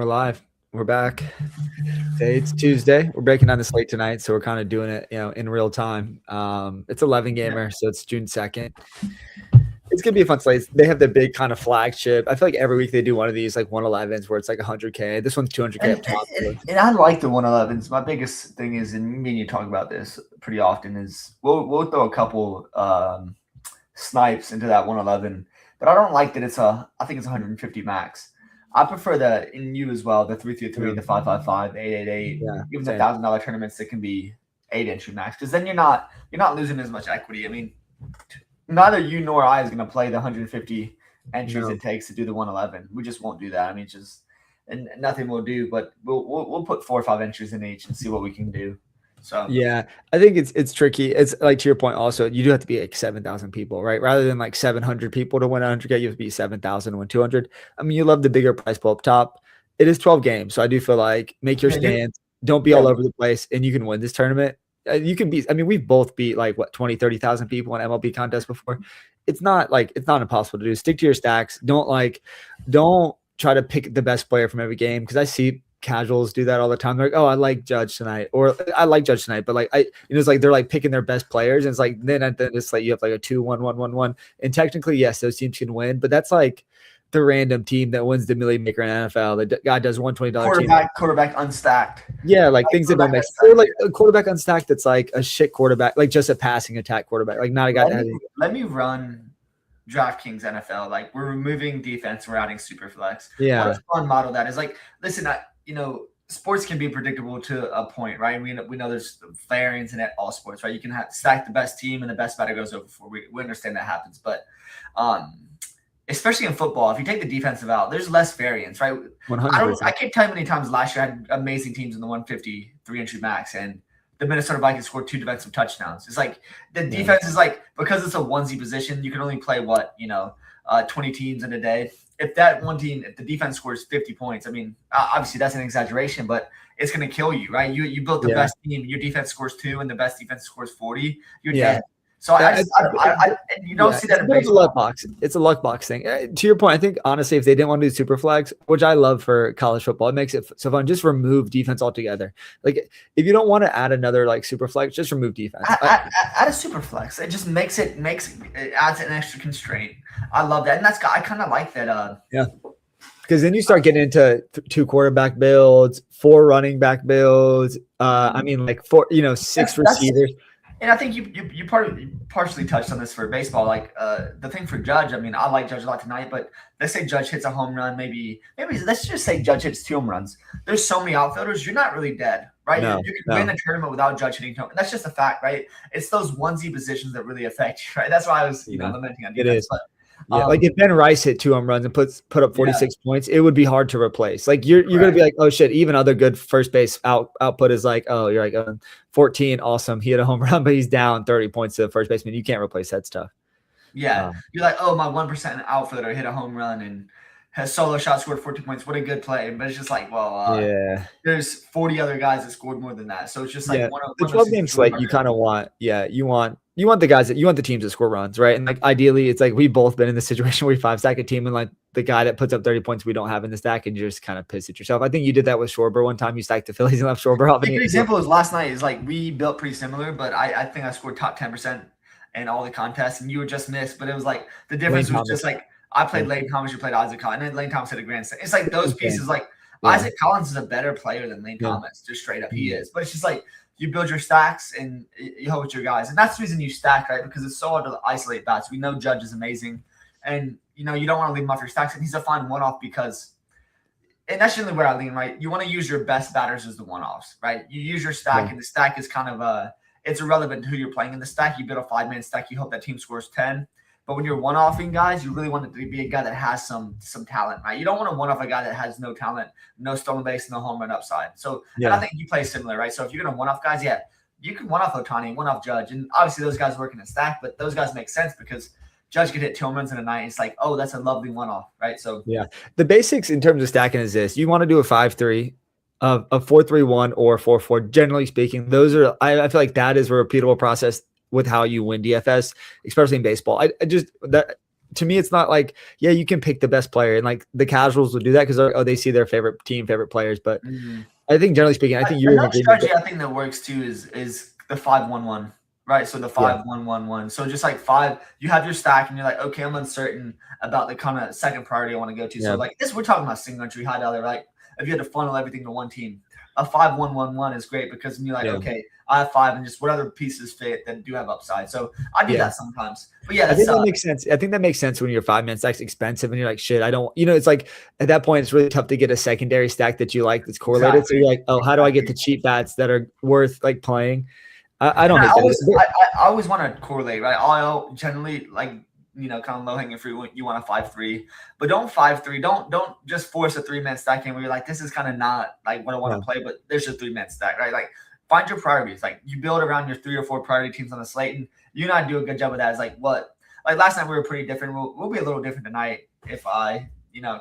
we're live. We're back. It's Tuesday. We're breaking down the slate tonight, so we're kind of doing it, in real time. It's 11 gamer, so it's June 2nd. It's gonna be a fun slate. They have the big kind of flagship. I feel like every week they do one of these like 111s where it's like 100K. This one's 200K up top. And I like the 111s. My biggest thing is, and me and you talk about this pretty often, is we'll throw a couple snipes into that 111, but I don't like that I think it's 150 max. I prefer the, in you as well, the 333, the 555, 888, even the $1,000 tournaments that can be 8 entry max, because then you're not losing as much equity. I mean, neither you nor I is going to play the 150 entries it takes to do the 111. We just won't do that. I mean, and nothing we'll do, but we'll put 4 or 5 entries in each and see what we can do. So yeah, I think it's tricky. It's like, to your point, also you do have to be like 7,000 people, right? Rather than like 700 people to win 100K, you have to be 7,000 to win 200. I mean, you love the bigger price pool up top. It is 12 games, so I do feel like make your stance. Don't be all over the place, and you can win this tournament. You can beat. I mean, we've both beat like 20,000-30,000 people in MLB contests before. It's not impossible to do. Stick to your stacks. Don't try to pick the best player from every game, because I see casuals do that all the time. They're like, oh, I like Judge tonight, or I like Judge tonight, but like it's like they're like picking their best players, and it's like then at the end it's like you have like a 2-1-1-1-1, and technically yes, those teams can win, but that's like the random team that wins the Million Maker in NFL. The guy does $120 quarterback unstacked. Yeah, like things that don't make sense. Or like a quarterback unstacked that's like a shit quarterback, like just a passing attack quarterback, like not a guy that has. Let me run DraftKings NFL. Like, we're removing defense, we're adding super flex. Yeah, what a fun model that is. Like, listen, sports can be predictable to a point, right? We know there's variance in all sports, right? You can stack the best team and the best batter goes over 4. We understand that happens, but especially in football, if you take the defensive out, there's less variance, right? 100%. I can't tell you how many times last year I had amazing teams in the 150 3-entry max, and the Minnesota Vikings scored 2 defensive touchdowns. It's like the defense is like, because it's a onesie position, you can only play 20 teams in a day. If the defense scores 50 points, I mean, obviously that's an exaggeration, but it's going to kill you, right? You built the best team, your defense scores 2, and the best defense scores 40. You're dead. So you don't see that in baseball. It's a luck box. It's a luck box thing. To your point, I think honestly, if they didn't want to do super flags, which I love for college football, it makes it so fun. Just remove defense altogether. Like, if you don't want to add another like super flex, just remove defense. Add a super flex. It just makes it adds an extra constraint. I love that, and I kind of like that. Because then you start getting into 2 quarterback builds, 4 running back builds. I mean, like 6 receivers. And I think you partially touched on this for baseball. Like the thing for Judge, I mean, I like Judge a lot tonight, but let's say Judge hits a home run, maybe let's just say Judge hits 2 home runs. There's so many outfielders, you're not really dead, right? You can win a tournament without Judge hitting home. That's just a fact, right? It's those onesie positions that really affect you, right? That's why I was lamenting on defense. It is. But, like if Ben Rice hit 2 home runs and put up 46 points, it would be hard to replace. Like you're going to be like, oh shit, even other good first base output is like, oh, you're like 14, awesome. He hit a home run, but he's down 30 points to the first baseman. You can't replace that stuff. Yeah. You're like, oh, my 1% outfielder hit a home run and has solo shot, scored 14 points. What a good play. But it's just like, there's 40 other guys that scored more than that. So it's just like the 12 game slate you kind of want. Yeah, you want the teams that score runs, right? And like ideally, it's like we've both been in the situation where we 5-stack a team and like the guy that puts up 30 points we don't have in the stack, and you're just kind of pissed at yourself. I think you did that with Schwarber one time. You stacked the Phillies and left Schwarber off. A good example is last night. Is like we built pretty similar, but I think I scored top 10% in all the contests, and you were just missed. But it was like the difference was just like I played Lane Thomas, you played Isaac Collins, and then Lane Thomas hit a grand slam. It's like those pieces. Like Isaac Collins is a better player than Lane Thomas, just straight up he is. But it's just like, you build your stacks and you hope it's your guys. And that's the reason you stack, right? Because it's so hard to isolate bats. We know Judge is amazing. And, you don't want to leave him off your stacks. And he's a fine one-off because – and that's generally where I lean, right? You want to use your best batters as the one-offs, right? You use your stack, and the stack is kind of it's irrelevant to who you're playing in the stack. You build a 5-man stack. You hope that team scores 10. But when you're one-offing guys, you really want it to be a guy that has some talent, right? You don't want to one-off a guy that has no talent, no stolen base, no home run upside. So and I think you play similar, right? So if you're going to one-off guys, you can one-off Ohtani, one-off Judge. And obviously those guys work in a stack, but those guys make sense because Judge could hit 2 home runs in a night. It's like, oh, that's a lovely one-off, right? So the basics in terms of stacking is this. You want to do a 5-3, a 4-3-1, or 4-4. Generally speaking, those are I feel like that is a repeatable process with how you win DFS, especially in baseball. to me, it's not like, yeah, you can pick the best player, and like the casuals will do that because they see their favorite team, favorite players. But I think generally speaking, I think you're another strategy I think that works too is the 5-1-1. Right, so the 5-1-1-1. So just like 5, you have your stack, and you're like, okay, I'm uncertain about the kind of second priority I want to go to. Yeah. So like this, we're talking about single entry high dollar, right? If you had to funnel everything to one team, a 5-1-1-1 is great because you're like, okay, I have 5, and just what other pieces fit that do have upside. So I do that sometimes. But yeah, I think that makes sense. I think that makes sense when your 5-man stack's expensive and you're like, shit, I don't. It's like at that point, it's really tough to get a secondary stack that you like that's correlated. Exactly. So you're like, oh, how do I get the cheap bats that are worth like playing? I don't. I always want to correlate, right? I'll generally like kind of low hanging fruit. You want a 5-3, but don't 5-3. Don't just force a 3-man stack in where you're like, this is kind of not like what I want to play, but there's a 3-man stack, right? Like find your priorities. Like you build around your 3 or 4 priority teams on the slate, and you and I do a good job of that. It's like what? Like last night we were pretty different. We'll be a little different tonight if I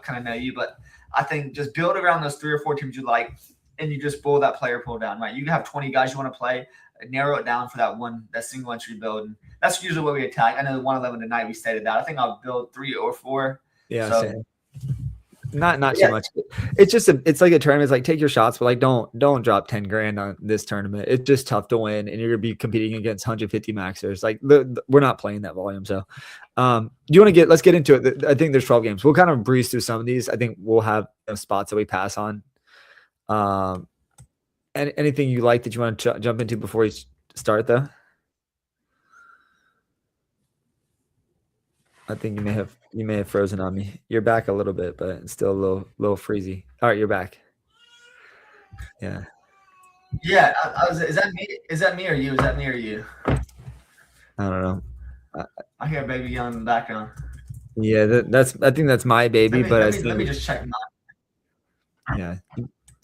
kind of know you, but I think just build around those 3 or 4 teams you like, and you just pull that player pool down, right? You can have 20 guys you want to play. Narrow it down for that single entry build, and that's usually what we attack. I know the 111 tonight we stated that. I think I'll build 3 or 4. Yeah, so, same. Not too much. It's just it's like a tournament. It's like take your shots, but like don't drop 10 grand on this tournament. It's just tough to win, and you're gonna be competing against 150 maxers. Like we're not playing that volume. So, do you want to let's get into it? I think there's 12 games. We'll kind of breeze through some of these. I think we'll have spots that we pass on. Anything you like that you want to jump into before you start, though? I think you may have frozen on me. You're back a little bit, but it's still a little freezy. All right, you're back. Yeah. Yeah. Is that me? Is that me or you? Is that me or you? I don't know. I hear a baby yelling in the background. Yeah, I think that's my baby, let me just check mine. Yeah.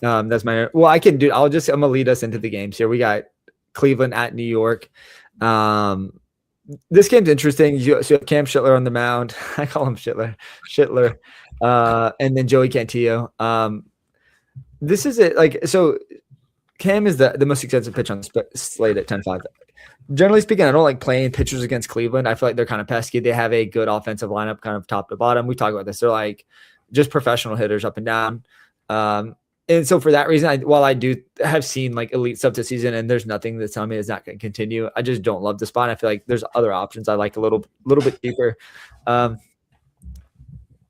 That's my. Well, I can do. I'm gonna lead us into the games here. We got Cleveland at New York. This game's interesting. So you have Cam Shittler on the mound. I call him Shittler. And then Joey Cantillo. This is it. Like so, Cam is the most expensive pitch on the slate at 10-5. Generally speaking, I don't like playing pitchers against Cleveland. I feel like they're kind of pesky. They have a good offensive lineup, kind of top to bottom. We talk about this. They're like just professional hitters up and down. And so for that reason, while I do have seen like elite stuff this season, and there's nothing that's telling me it's not going to continue, I just don't love the spot. I feel like there's other options I like a little bit deeper.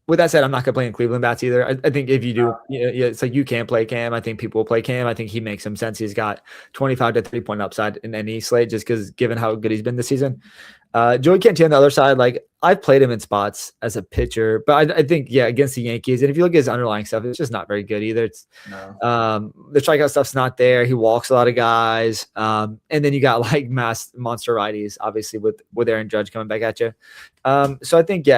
With that said, I'm not going to play in Cleveland bats either. I think if you do, it's like you can't play Cam. I think people will play Cam. I think he makes some sense. He's got 25 to 3-point upside in any slate just because given how good he's been this season. Joey Cantillo on the other side, like I've played him in spots as a pitcher, but I think, against the Yankees. And if you look at his underlying stuff, it's just not very good either. It's the strikeout stuff's not there. He walks a lot of guys. And then you got like monster righties, obviously with Aaron Judge coming back at you. So I think,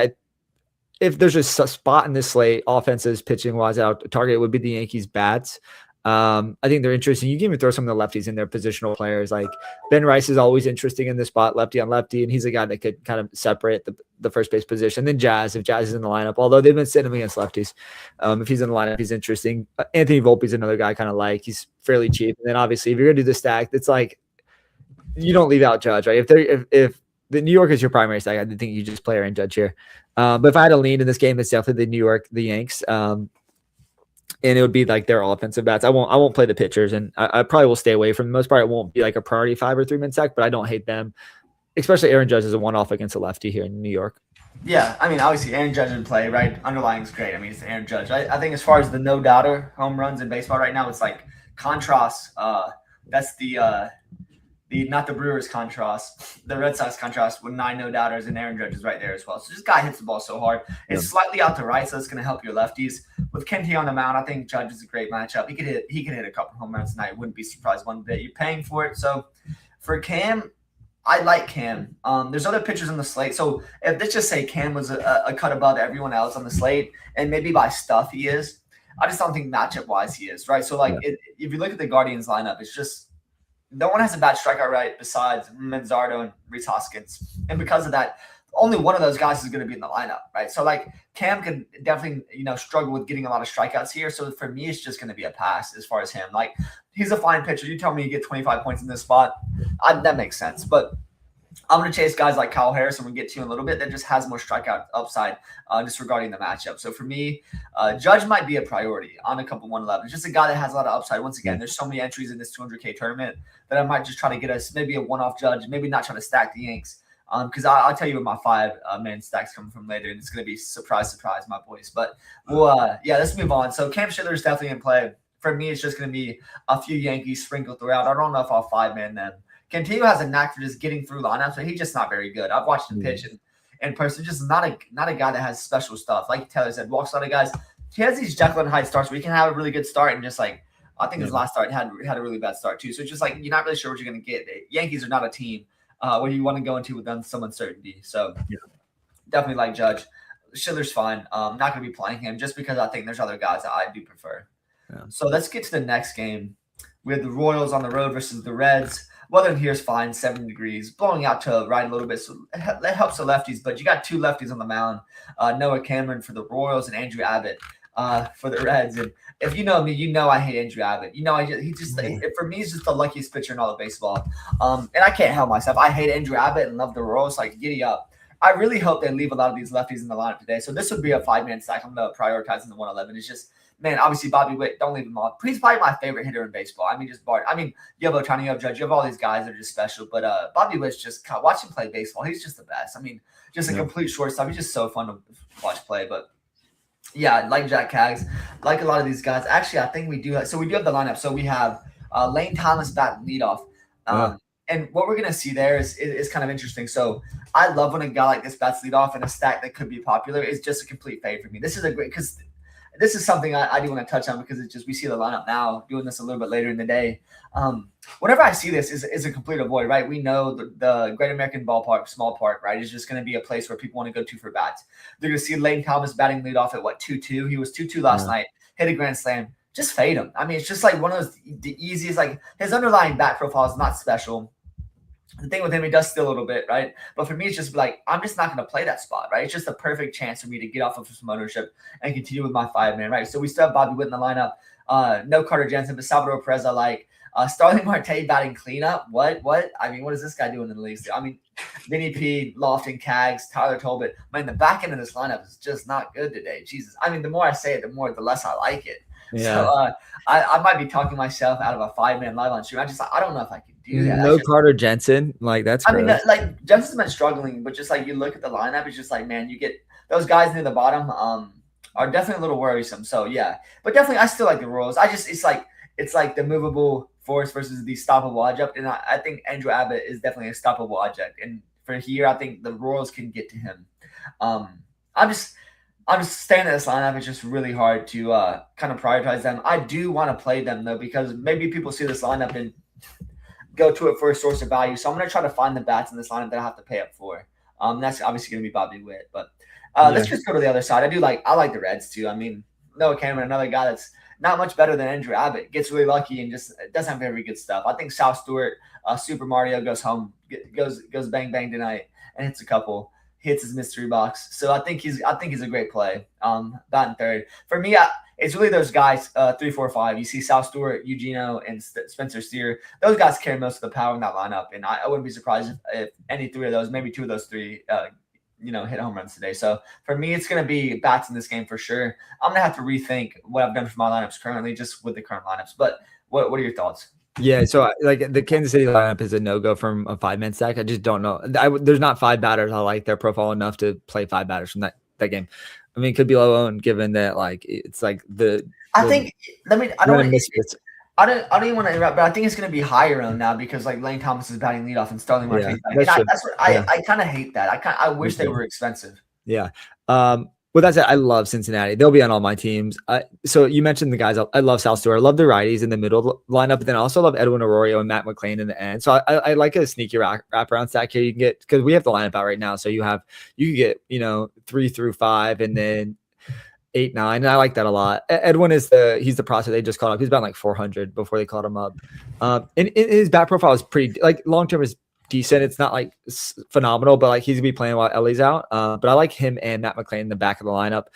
if there's a spot in this slate, offenses pitching wise out target would be the Yankees bats. I think they're interesting. You can even throw some of the lefties in there, positional players. Like Ben Rice is always interesting in this spot, lefty on lefty, and he's a guy that could kind of separate the first base position. Then Jazz, if Jazz is in the lineup, although they've been sitting him against lefties. If he's in the lineup, he's interesting. Anthony Volpe's another guy I kind of like. He's fairly cheap. And then obviously, if you're gonna do the stack, it's like you don't leave out Judge, right? If the New York is your primary stack, I think you just play Aaron Judge here. But if I had a lean in this game, it's definitely the Yanks. And it would be like their offensive bats. I won't play the pitchers, and I probably will stay away from the most part. It won't be like a priority 5 or 3-man stack, but I don't hate them, especially Aaron Judge is a one-off against a lefty here in New York. Yeah, I mean, obviously Aaron Judge in play, right? Underlying is great. I mean, it's Aaron Judge. I think as far as the no-doubter home runs in baseball right now, it's like contrast. That's the not the Brewers contrast, the Red Sox contrast with 9 no-doubters, and Aaron Judge is right there as well. So this guy hits the ball so hard. It's slightly out to right, so it's going to help your lefties. With Cantillo on the mound, I think Judge is a great matchup. He could hit a couple home runs tonight. Wouldn't be surprised one bit. You're paying for it. So for Cam, I like Cam. There's other pitchers on the slate. So if let's just say Cam was a cut above everyone else on the slate, and maybe by stuff he is, I just don't think matchup-wise he is, right? So if you look at the Guardians lineup, it's just no one has a bad strikeout rate besides Manzardo and Rhys Hoskins. And because of that, only one of those guys is going to be in the lineup, right? So like Cam could definitely, struggle with getting a lot of strikeouts here. So for me, it's just going to be a pass as far as him. Like he's a fine pitcher. You tell me you get 25 points in this spot, that makes sense. But I'm going to chase guys like Kyle Harris, and we'll get to in a little bit, that just has more strikeout upside disregarding the matchup. So for me, Judge might be a priority on a couple 111. Just a guy that has a lot of upside. Once again, there's so many entries in this 200K tournament that I might just try to get us maybe a one-off Judge, maybe not try to stack the Yanks. Because I'll tell you what my 5-man stacks coming from later, and it's going to be surprise, my boys. But let's move on. So Cam Schiller's definitely in play. For me, it's just going to be a few Yankees sprinkled throughout. I don't know if I'll 5-man them. Cantillo has a knack for just getting through lineups, but he's just not very good. I've watched him pitch in person, just not a guy that has special stuff. Like Taylor said, walks a lot of guys. He has these Jekyll and Hyde starts where he can have a really good start and just like I think his last start had a really bad start too. So it's just like you're not really sure what you're going to get. The Yankees are not a team where you want to go into with them some uncertainty. So definitely like Judge. Schiller's fine. Not going to be playing him just because I think there's other guys that I do prefer. Yeah. So let's get to the next game. We have the Royals on the road versus the Reds. Weather in here is fine, 70 degrees, blowing out to right a little bit, so that helps the lefties. But you got two lefties on the mound, Noah Cameron for the Royals and Andrew Abbott for the Reds. And if you know me, you know I hate Andrew Abbott. You know, for me, he's just the luckiest pitcher in all of baseball. And I can't help myself. I hate Andrew Abbott and love the Royals. Like, giddy up. I really hope they leave a lot of these lefties in the lineup today. So this would be a 5-man stack. I'm going to prioritize in the 111. It's just, man, obviously Bobby Witt, don't leave him off. He's probably my favorite hitter in baseball. I mean, you have Ohtani, you have Judge, you have all these guys that are just special. But Bobby Witt's just, watch him play baseball. He's just the best. I mean, just a complete shortstop. He's just so fun to watch play. But yeah, like Jack Kaggs, like a lot of these guys. Actually, I think we do have the lineup. So we have Lane Thomas bat leadoff. And what we're going to see there is kind of interesting. So I love when a guy like this bats leadoff in a stack that could be popular. It's just a complete fade for me. This is because this is something I do want to touch on because it's just we see the lineup now, doing this a little bit later in the day. Whenever I see this is a complete avoid, right? We know the Great American Ballpark, small park, right, is just going to be a place where people want to go to for bats. They're going to see Lane Thomas batting leadoff at 2-2. He was 2-2 last night, hit a grand slam. Just fade him. I mean, it's just like one of those the easiest. Like his underlying bat profile is not special. The thing with him, he does steal a little bit, right? But for me, it's just like, I'm just not going to play that spot, right? It's just a perfect chance for me to get off of some ownership and continue with my 5-man, right? So we still have Bobby Witt in the lineup. No Carter Jensen, but Salvador Perez I like. Starling Marte batting cleanup. What? I mean, what is this guy doing in the league? I mean, Vinny P, Lofton, Kaggs, Tyler Tolbert. Man, the back end of this lineup is just not good today. Jesus. I mean, the more I say it, the less I like it. Yeah. So I might be talking myself out of a 5-man live on stream. I don't know if I can do that. No Carter Jensen, like that's. I mean, like Jensen's been struggling, but just like you look at the lineup, it's just like, man, you get those guys near the bottom are definitely a little worrisome. So yeah, but definitely I still like the Royals. It's like the movable force versus the stoppable object, and I think Andrew Abbott is definitely a stoppable object. And for here, I think the Royals can get to him. I'm just staying at this lineup. It's just really hard to kind of prioritize them. I do want to play them, though, because maybe people see this lineup and go to it for a source of value. So I'm going to try to find the bats in this lineup that I have to pay up for. That's obviously going to be Bobby Witt. But let's just go to the other side. I like the Reds, too. I mean, Noah Cameron, another guy that's not much better than Andrew Abbott, gets really lucky and just doesn't have very good stuff. I think South Stewart, Super Mario, goes home, goes bang, bang tonight and hits a couple. Hits his mystery box. So I think he's a great play. Batting third. For me, it's really those guys, 3, 4, 5. You see South Stewart, Eugenio, and Spencer Steer. Those guys carry most of the power in that lineup. And I wouldn't be surprised if any 3 of those, maybe 2 of those 3, hit home runs today. So for me, it's going to be bats in this game for sure. I'm going to have to rethink what I've done for my lineups currently, just with the current lineups. But what are your thoughts? Yeah, so like the Kansas City lineup is a no-go from a 5-man stack. I just don't know. There's not 5 batters I like their profile enough to play 5 batters from that game. I mean, it could be low owned given that like it's like I don't even want to interrupt, but I think it's going to be higher owned now because like Lane Thomas is batting leadoff and Starling Marte. I kind of hate that. I wish they were expensive. Yeah. With that said, I love Cincinnati. They'll be on all my teams. So you mentioned the guys. I love South Stewart. I love the righties in the middle lineup, but then I also love Edwin Arroyo and Matt McClain in the end. So I like a sneaky wraparound stack here. You can get, because we have the lineup out right now. So you can get 3 through 5 and then 8, 9. And I like that a lot. Edwin he's the prospect they just called up. He's about like 400 before they called him up. And his bat profile is pretty like long term is decent. It's not like phenomenal, but like he's gonna be playing while Ellie's out. But I like him and Matt McClain in the back of the lineup.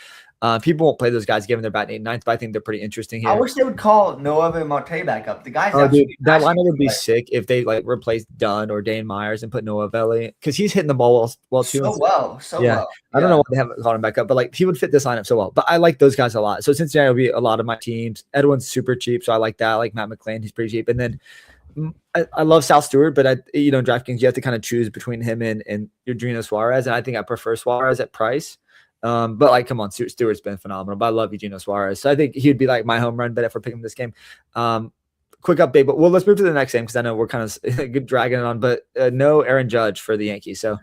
People won't play those guys given they're batting 8th, 9th, but I think they're pretty interesting here. I wish they would call Noah and Marte back up. The guys, dude, that lineup would be sick if they like replace Dunn or Dane Myers and put Noah Velli, because he's hitting the ball well too. So well. I don't know why they haven't called him back up, but like he would fit this lineup so well. But I like those guys a lot. So Cincinnati will be a lot of my teams. Edwin's super cheap, so I like that. I like Matt McClain, he's pretty cheap. And then I love Sal Stewart, but DraftKings, you have to kind of choose between him and Eugenio Suarez, and I think I prefer Suarez at price. But like, come on, Stewart's been phenomenal. But I love Eugenio Suarez, so I think he'd be like my home run bet if we're picking this game. Quick update, but let's move to the next game because I know we're kind of dragging it on. But no Aaron Judge for the Yankees, so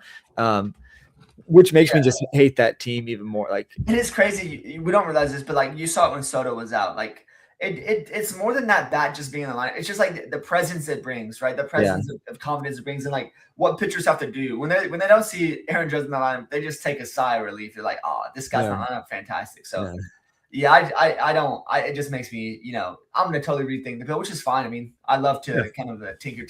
which makes me just hate that team even more. Like, it is crazy. We don't realize this, but like you saw it when Soto was out. Like it's more than that bat just being in the line. It's just like the presence it brings, right? The presence of confidence it brings, and like what pitchers have to do when they don't see Aaron Judge in the line, they just take a sigh of relief. They're like, oh, this guy's not lineup, fantastic. So it just makes me, I'm gonna totally rethink the bill, which is fine. I mean, I love to kind of tinker.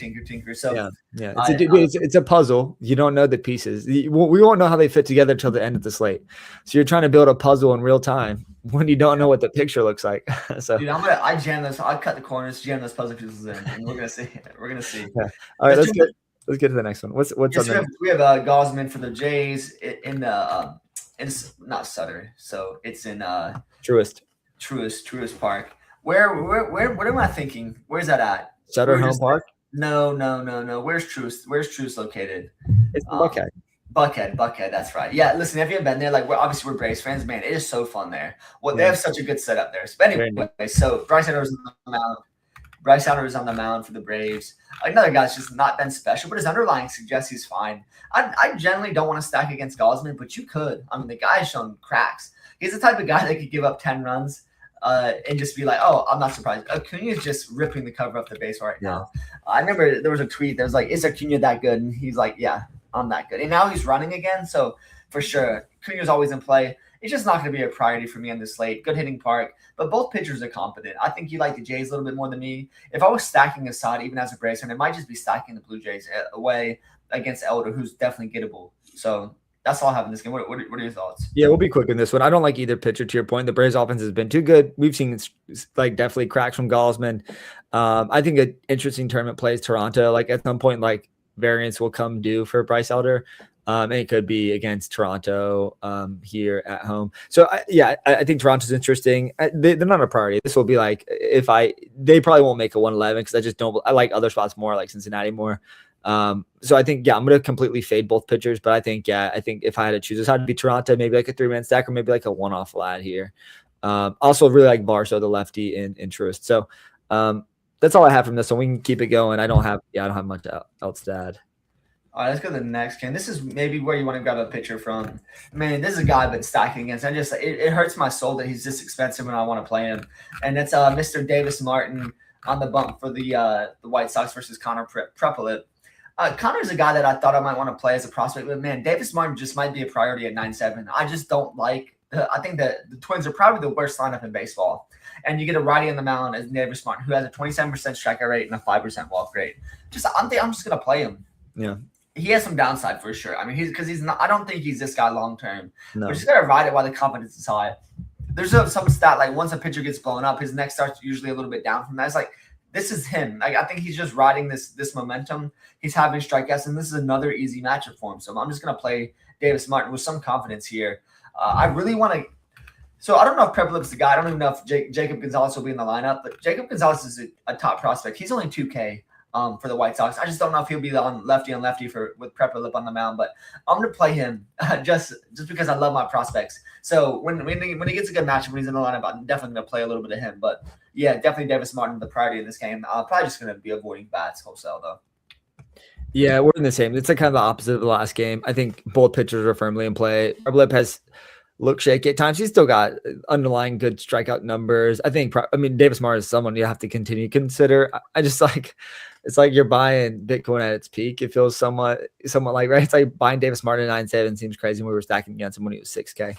So it's a puzzle. You don't know the pieces. We won't know how they fit together till the end of the slate. So you're trying to build a puzzle in real time when you don't know what the picture looks like. So dude, I jam those. I cut the corners, jam those puzzle pieces in, and we're gonna see. Yeah. All right, let's get to the next one. What's on we have Gosman for the Jays in the it's not Sutter, so it's in Truist Park. What am I thinking? Where's that at? Sutter Home Park? No. Where's Truist located? It's Buckhead. Buckhead, that's right. Yeah, listen, have you been there? Like, we're Braves fans, man. It is so fun there. Well, they have such a good setup there. So anyway, so Bryce Hunter is on the mound for the Braves. Another guy's just not been special, but his underlying suggests he's fine. I generally don't want to stack against Gosman, but you could. I mean, the guy's shown cracks. He's the type of guy that could give up 10 runs and just be like, oh, I'm not surprised. Acuna is just ripping the cover up the base right now. I remember there was a tweet that was like, is Acuna that good? And he's like, yeah, I'm that good. And now he's running again, so for sure, Acuna's always in play. It's just not going to be a priority for me on this slate. Good hitting park, but both pitchers are competent. I think you like the Jays a little bit more than me. If I was stacking a side, even as a Braves fan, it might just be stacking the Blue Jays away against Elder, who's definitely gettable. So that's all I have in this game. What are your thoughts? Yeah, we'll be quick in this one. I don't like either pitcher. To your point, the Braves offense has been too good. We've seen like definitely cracks from Gosman. I think an interesting tournament play is Toronto. Like at some point, like variance will come due for Bryce Elder. And it could be against Toronto here at home. So I think Toronto's interesting. They're not a priority. This will be like they probably won't make a 111 because I just don't. I like other spots more, like Cincinnati more. So I think I'm gonna completely fade both pitchers. But I think if I had to choose, this had to be Toronto, maybe like a 3-man stack or maybe like a one-off lad here. Also really like Barso, the lefty in Truist. So that's all I have from this one. We can keep it going. I don't have much else to add. All right, let's go to the next game. This is maybe where you want to grab a pitcher from. Man, this is a guy I've been stacking against. It hurts my soul that he's this expensive when I want to play him. And it's Mr. Davis Martin on the bump for the White Sox versus Connor Prepolip. Connor's a guy that I thought I might want to play as a prospect, but man, Davis Martin just might be a priority at 9-7. I just don't like. I think that the Twins are probably the worst lineup in baseball. And you get a righty on the mound as Davis Martin, who has a 27% strikeout rate and a 5% walk rate. I'm just gonna play him. Yeah. He has some downside for sure. I mean, he's not. I don't think he's this guy long term. No. We're just gonna ride it while the confidence is high. There's some stat like once a pitcher gets blown up, his neck starts usually a little bit down from that. It's like this is him. Like I think he's just riding this momentum. He's having strikeouts, and this is another easy matchup for him. So I'm just gonna play Davis Martin with some confidence here. I really want to. So I don't know if Prepolip's the guy. I don't even know if Jacob Gonzalez will be in the lineup. But Jacob Gonzalez is a top prospect. He's only 2K. For the White Sox. I just don't know if he'll be on lefty with Prepolip on the mound, but I'm going to play him just because I love my prospects. So when he gets a good matchup, when he's in the lineup, I'm definitely going to play a little bit of him. But yeah, definitely Davis Martin, the priority in this game. I'm probably just going to be avoiding bats wholesale though. Yeah, we're in the same. It's like kind of the opposite of the last game. I think both pitchers are firmly in play. Prepolip has looked shaky at times. He's still got underlying good strikeout numbers. Davis Martin is someone you have to continue to consider. I just like. It's like you're buying Bitcoin at its peak. It feels somewhat like, right? It's like buying Davis Martin at 9.7 seems crazy. We were stacking against him when he was 6K.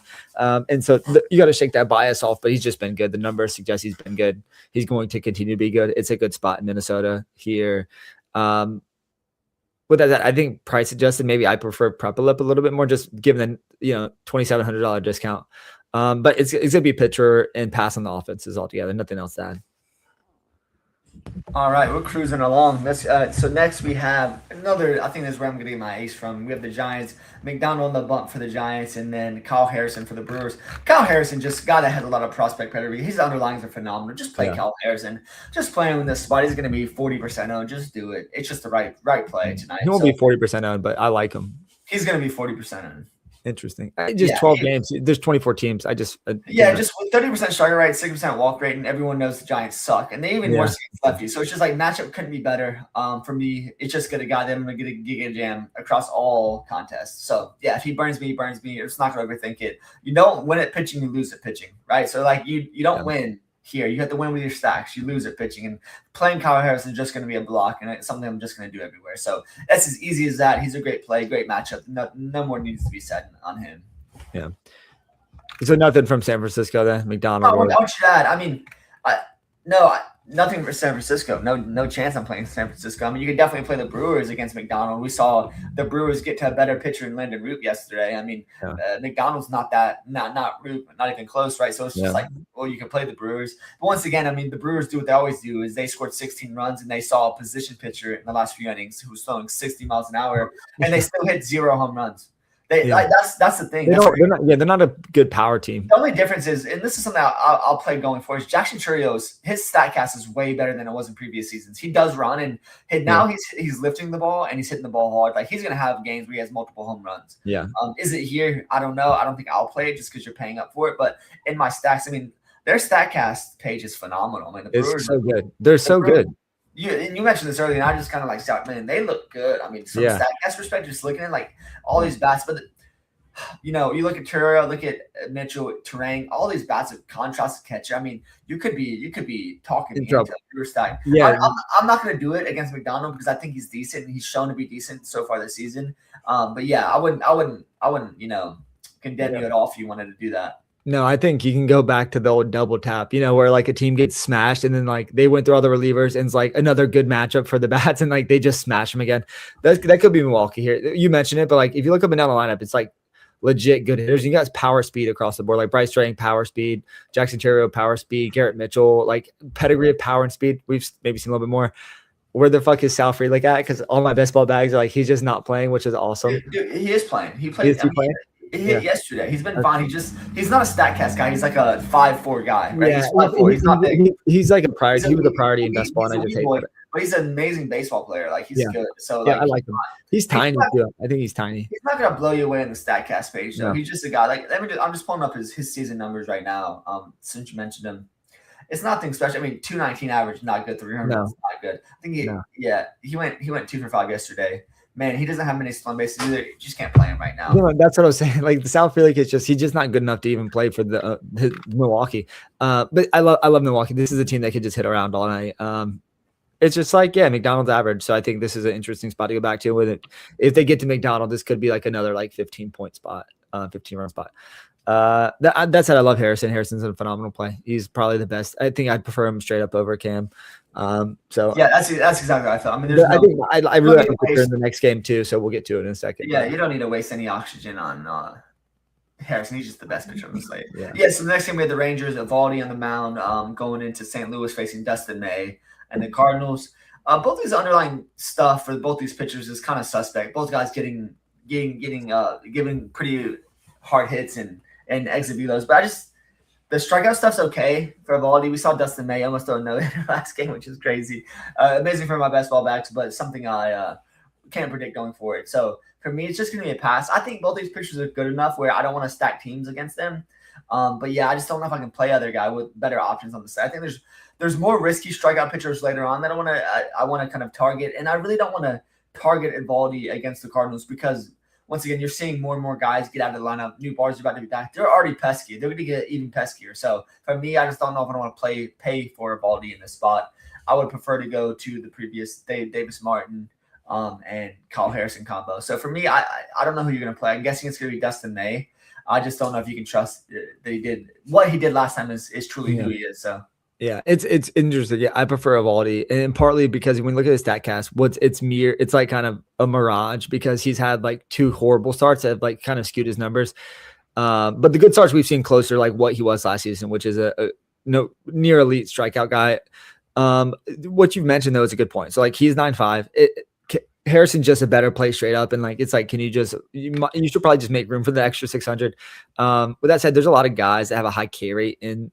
And so you got to shake that bias off, but he's just been good. The numbers suggest he's been good. He's going to continue to be good. It's a good spot in Minnesota here. With that, I think price adjusted, maybe I prefer Prepolip a little bit more, just given the $2,700 discount. But it's gonna be pitcher and pass on the offenses altogether. Nothing else to add. All right, we're cruising along. So next we have another. I think this is where I'm going to get my ace from. We have the Giants. McDonald on the bump for the Giants, and then Kyle Harrison for the Brewers. Kyle Harrison just had a lot of prospect pedigree. His underlines are phenomenal. Just play Kyle Harrison. Just play him in this spot. He's going to be 40% owned. Just do it. It's just the right play tonight. He won't be 40% owned, but I like him. He's going to be 40% owned. Interesting. 12 games. There's 24 teams. Just with 30% strike rate, 60% walk rate, and everyone knows the Giants suck, and they even worse against lefties. So it's just like matchup couldn't be better. For me, it's just gonna get them to get a giga jam across all contests. So yeah, if he burns me, he burns me. It's not gonna overthink it. You don't win at pitching, you lose at pitching, right? So like you don't win here. You have to win with your stacks. You lose at pitching, and playing Kyle Harrison is just going to be a block, and it's something I'm just going to do everywhere. So that's as easy as that. He's a great play, great matchup. No more needs to be said on him. Yeah. So nothing from San Francisco then, McDonald. Oh, don't you add? I mean, nothing for San Francisco. No chance I'm playing San Francisco. I mean, you could definitely play the Brewers against McDonald. We saw the Brewers get to a better pitcher in Landon Root yesterday. I mean, McDonald's not Root, not even close, right? So it's just like, well, you can play the Brewers. But once again, I mean, the Brewers do what they always do is they scored 16 runs and they saw a position pitcher in the last few innings who was throwing 60 miles an hour, and they still hit 0 home runs. That's the thing. They're not a good power team. The only difference is, and this is something I'll play going forward, is Jackson Churrio's his StatCast is way better than it was in previous seasons. He does run, and now he's lifting the ball and he's hitting the ball hard. Like he's gonna have games where he has multiple home runs. Yeah. Is it here? I don't know. I don't think I'll play it just because you're paying up for it. But in my stacks, I mean, their StatCast page is phenomenal. I mean, the Brewers, so good. They're so good. You mentioned this earlier, and I just kind of like shout, man, they look good. I mean, from StatCast perspective, just looking at like all these bats, but you look at Turio, look at Mitchell, Terang, all these bats of contrast catcher. I mean, you could be talking me into your stack. Yeah, I'm not going to do it against McDonald because I think he's decent and he's shown to be decent so far this season. But yeah, I wouldn't condemn you at all if you wanted to do that. No, I think you can go back to the old double tap, where like a team gets smashed and then like they went through all the relievers and it's like another good matchup for the bats and like they just smash them again. That could be Milwaukee here. You mentioned it, but like if you look up and down the lineup, it's like legit good hitters. You guys power speed across the board, like Bryce Strang, power speed, Jackson Churrio, power speed, Garrett Mitchell, like pedigree of power and speed. We've maybe seen a little bit more. Where the fuck is Sal Frelick at? Because all my best ball bags are like he's just not playing, which is awesome. Dude, he is playing. He played. He hit yesterday. He's been fine. He's not a StatCast guy. He's like a 5'4" guy. Right? Yeah, he's not big. He's like a priority. He was a priority in best ball, and I just hate it. But he's an amazing baseball player. Like he's good. So I like him. He's tiny too. I think he's tiny. He's not gonna blow you away in the StatCast page though. No. He's just a guy. Like I'm just pulling up his season numbers right now. Since you mentioned him, it's nothing special. I mean, 219 average, not good. 300 not good. I think he went 2 for 5 yesterday. Man, he doesn't have many stolen bases either. You just can't play him right now. That's what I was saying. Like the Sal Frelick is he's just not good enough to even play for the Milwaukee. But I love Milwaukee. This is a team that could just hit around all night. It's just like, McDonald's average. So I think this is an interesting spot to go back to with it. If they get to McDonald, this could be like another like 15-point spot, 15-run spot. That said, I love Harrison. Harrison's a phenomenal play. He's probably the best. I think I'd prefer him straight up over Cam. So yeah, that's exactly what I thought. I mean, I really like him in the next game too. So we'll get to it in a second. Yeah, you don't need to waste any oxygen on Harrison. He's just the best pitcher on the slate. Yeah. So the next game we had the Rangers, Evaldi on the mound, going into St. Louis facing Dustin May and the Cardinals. Both these underlying stuff for both these pitchers is kind of suspect. Both guys getting pretty hard hits and exit velos, but the strikeout stuff's okay for Evaldi. We saw Dustin May almost throw a no in the last game, which is crazy. Amazing for my best ball backs, but something I can't predict going forward. So for me, it's just going to be a pass. I think both these pitchers are good enough where I don't want to stack teams against them. But yeah, I just don't know if I can play other guy with better options on the side. I think there's more risky strikeout pitchers later on that I want to kind of target, and I really don't want to target Evaldi against the Cardinals because once again, you're seeing more and more guys get out of the lineup. New bars are about to be back. They're already pesky. They're going to get even peskier. So for me, I just don't know if I want to pay for Evaldi in this spot. I would prefer to go to the previous Davis Martin and Kyle Harrison combo. So for me, I don't know who you're going to play. I'm guessing it's going to be Dustin May. I just don't know if you can trust that what he did last time is truly who he is. So. Yeah, it's interesting. Yeah, I prefer Evaldi, and partly because when you look at his StatCast, it's like kind of a mirage because he's had like 2 horrible starts that have like kind of skewed his numbers. But the good starts we've seen closer, like what he was last season, which is a no near elite strikeout guy. What you've mentioned though is a good point. So like he's 9.5. Harrison's just a better play straight up, and like it's like, can you should probably just make room for the extra 600. With that said, there's a lot of guys that have a high K rate in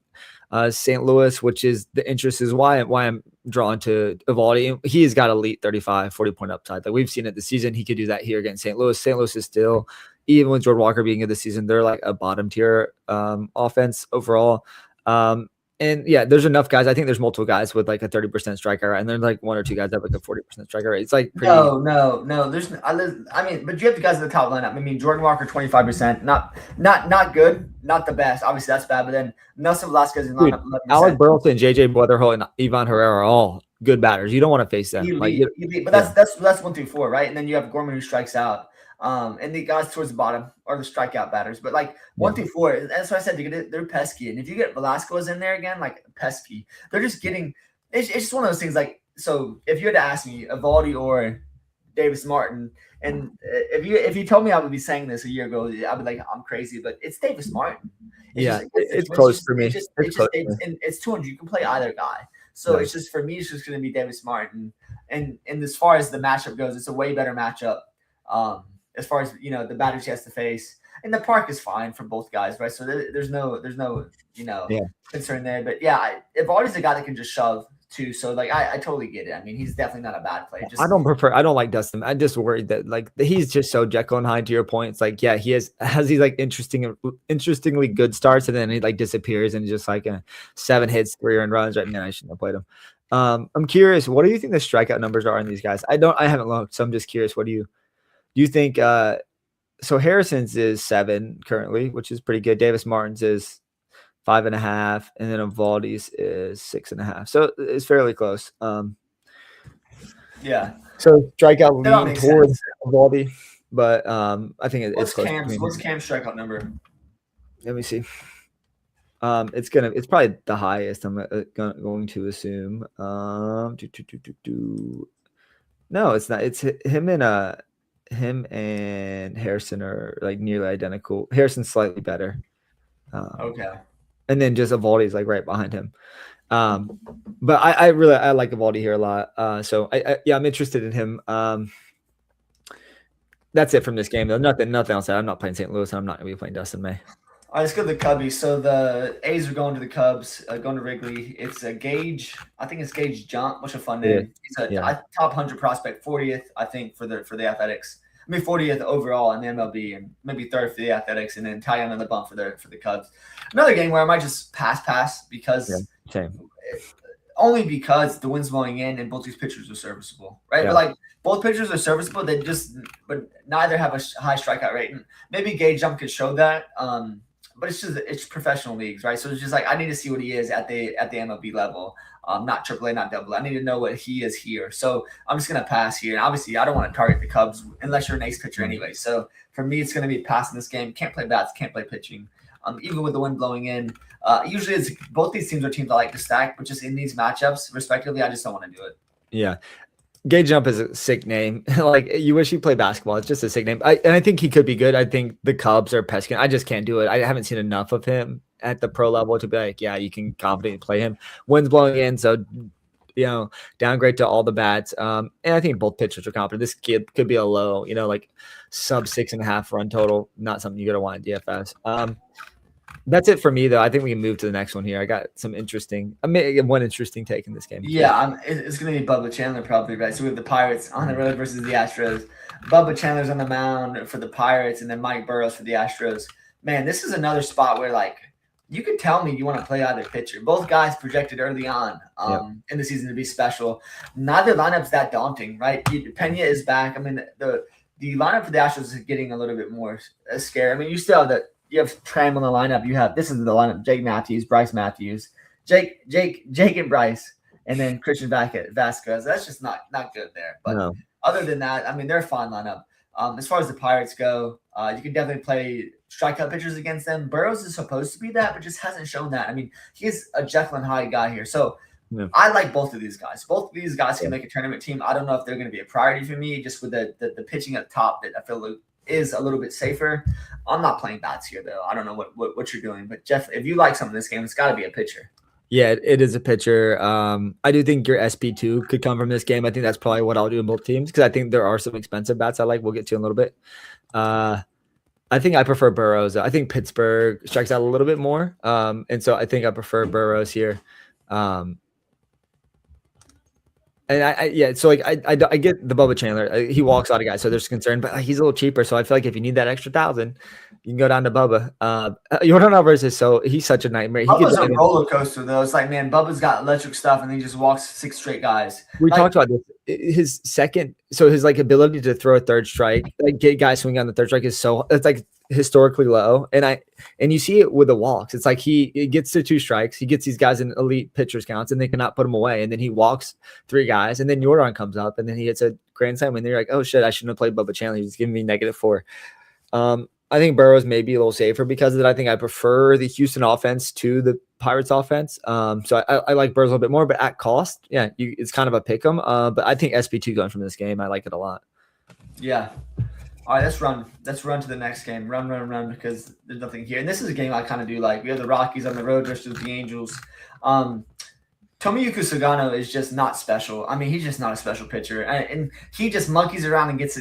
St. Louis, which is the interest is why I'm drawn to Evaldi. He has got elite 35, 40 point upside. Like we've seen it this season. He could do that here against St. Louis. St. Louis is still, even with Jordan Walker being in the season, they're like a bottom tier offense overall. And yeah, there's enough guys. I think there's multiple guys with like a 30% striker rate, and there's like one or two guys that have like a 40% striker rate. It's like pretty. No. There's, I mean, but you have the guys at the top lineup. I mean, Jordan Walker 25%, not good, not the best. Obviously, that's bad. But then Nelson Velasquez in lineup 11%. Alec Burleson, JJ Weatherholt, and Ivan Herrera are all good batters. You don't want to face them. Elite, but that's 1 through 4, right? And then you have Gorman who strikes out. And the guys towards the bottom are the strikeout batters, but like 1 through 4, that's what I said. They're pesky, and if you get Velasquez in there again, like pesky, they're just getting. It's just one of those things. Like, so if you had to ask me, Evaldi or Davis Martin, and if you told me I would be saying this a year ago, I'd be like, I'm crazy, but it's Davis Martin. It's close for me. It's 200. You can play either guy, so it's just for me. It's just going to be Davis Martin, and as far as the matchup goes, it's a way better matchup. As far as the batters he has to face, and the park is fine for both guys, right? So there's no concern there. But yeah, Evaldi's a guy that can just shove too. So like I totally get it. I mean, he's definitely not a bad play. I don't like Dustin. I'm just worried that like he's just so Jekyll and Hyde. To your point, it's like he has these like interestingly good starts, and then he like disappears and just like 7 hits, 3 earned runs. Right, man, I shouldn't have played him. I'm curious, what do you think the strikeout numbers are in these guys? I haven't looked, so I'm just curious. What do you think? So Harrison's is 7 currently, which is pretty good. Davis Martin's is 5.5, and then Evaldi's is 6.5. So it's fairly close. Yeah. So strikeout lean towards Evaldi, but I think it's close. What's Cam's strikeout number? Let me see. It's probably the highest. I'm going to assume. No, it's not. It's him and Harrison are like nearly identical. Harrison's slightly better. Okay. And then just Evaldi's like right behind him. But I like Evaldi here a lot. So I'm interested in him. That's it from this game though. Nothing else. I'm not playing St. Louis, and I'm not gonna be playing Dustin May. All right, let's go to the Cubbies. So the A's are going to the Cubs, going to Wrigley. It's a Gage. I think it's Gage Jump. What's a fun name? He's a top 100 prospect, 40th, I think, for the Athletics. I mean, 40th overall in the MLB, and maybe 3rd for the Athletics, and then tie on the bump for the Cubs. Another game where I might just pass because only because the wind's blowing in and both these pitchers are serviceable, right? Yeah. But like both pitchers are serviceable, but neither have a high strikeout rate. And maybe Gage Jump could show that. But it's professional leagues, right? So it's just like I need to see what he is at the MLB level, not AAA, not AA. I need to know what he is here. So I'm just gonna pass here. And obviously, I don't want to target the Cubs unless you're an ace pitcher anyway. So for me, it's gonna be passing this game. Can't play bats, can't play pitching. Even with the wind blowing in, usually it's both these teams are teams I like to stack, but just in these matchups, respectively, I just don't want to do it. Yeah. Gage Jump is a sick name. Like you wish he played basketball. It's just a sick name. And I think he could be good. I think the Cubs are pesky. I just can't do it. I haven't seen enough of him at the pro level to be like, yeah, you can confidently play him. Wind's blowing in, so downgrade to all the bats. And I think both pitchers are confident. This kid could be a low, like sub 6.5 run total. Not something you're gonna want in DFS. That's it for me, though. I think we can move to the next one here. I got one interesting take in this game. Yeah, it's going to be Bubba Chandler probably, right? So we have the Pirates on the road versus the Astros. Bubba Chandler's on the mound for the Pirates, and then Mike Burrows for the Astros. Man, this is another spot where, like, you could tell me you want to play either pitcher. Both guys projected early on in the season to be special. Neither lineup's that daunting, right? Pena is back. I mean, the lineup for the Astros is getting a little bit more scary. I mean, you still have you have Tram on the lineup. This is the lineup: Jake Matthews, Bryce Matthews, Jake and Bryce, and then Christian Vasquez. That's just not good there. But other than that, I mean, they're a fine lineup. As far as the Pirates go, you can definitely play strikeout pitchers against them. Burrows is supposed to be that, but just hasn't shown that. I mean, he's a Jekyll and Hyde guy here. So I like both of these guys. Both of these guys can make a tournament team. I don't know if they're going to be a priority for me, just with the pitching at the top that I feel like is a little bit safer. I'm not playing bats here though. I don't know what you're doing, but Jeff, if you like something in this game, it's got to be a pitcher. Yeah, it is a pitcher. I do think your SP2 could come from this game. I think that's probably what I'll do in both teams because I think there are some expensive bats I like. We'll get to in a little bit. I think I prefer Burrows. I think Pittsburgh strikes out a little bit more. And so I think I prefer Burrows here. And so like I get the Bubba Chandler. He walks a lot of guys, so there's concern, but he's a little cheaper. So I feel like if you need that extra 1,000, you can go down to Bubba. Jordan Alvarez is he's such a nightmare. Bubba's a roller coaster though. It's like, man, Bubba's got electric stuff, and then he just walks 6 straight guys. We talked about this. His like ability to throw a third strike, like get guys swinging on the third strike it's like historically low. And you see it with the walks. It's like he gets to 2 strikes. He gets these guys in elite pitchers counts and they cannot put him away. And then he walks 3 guys and then Jordan comes up and then he hits a grand slam and they're like, oh shit, I shouldn't have played Bubba Chandler. He's giving me -4. I think Burrows may be a little safer because of that. I think I prefer the Houston offense to the Pirates offense. So I like Burrows a little bit more, but at cost, yeah, it's kind of a pick 'em. But I think SP2 going from this game, I like it a lot. Yeah. All right, let's run. Let's run to the next game. Run, because there's nothing here. And this is a game I kind of do like. We have the Rockies on the road versus the Angels. Tomoyuki Sugano is just not special. I mean, he's just not a special pitcher. And he just monkeys around and gets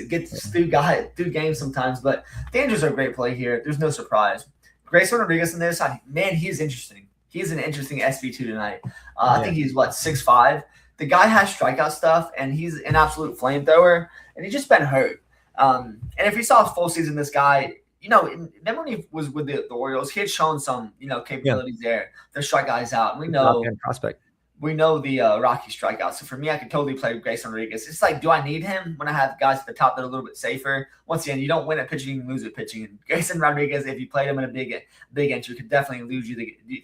through games sometimes. But the Angels are a great play here. There's no surprise. Grayson Rodriguez on the other side, man, he's interesting. He's an interesting SP2 tonight. I think he's, 6'5". The guy has strikeout stuff, and he's an absolute flamethrower. And he's just been hurt. And if you saw a full season, this guy, remember when he was with the Orioles, he had shown some, capabilities there to strike guys out. And we know prospect. We know the Rocky strikeout. So for me, I could totally play Grayson Rodriguez. It's like, do I need him when I have guys at the top that are a little bit safer? Once again, you don't win at pitching, you lose at pitching. And Grayson Rodriguez, if you played him in a big entry, could definitely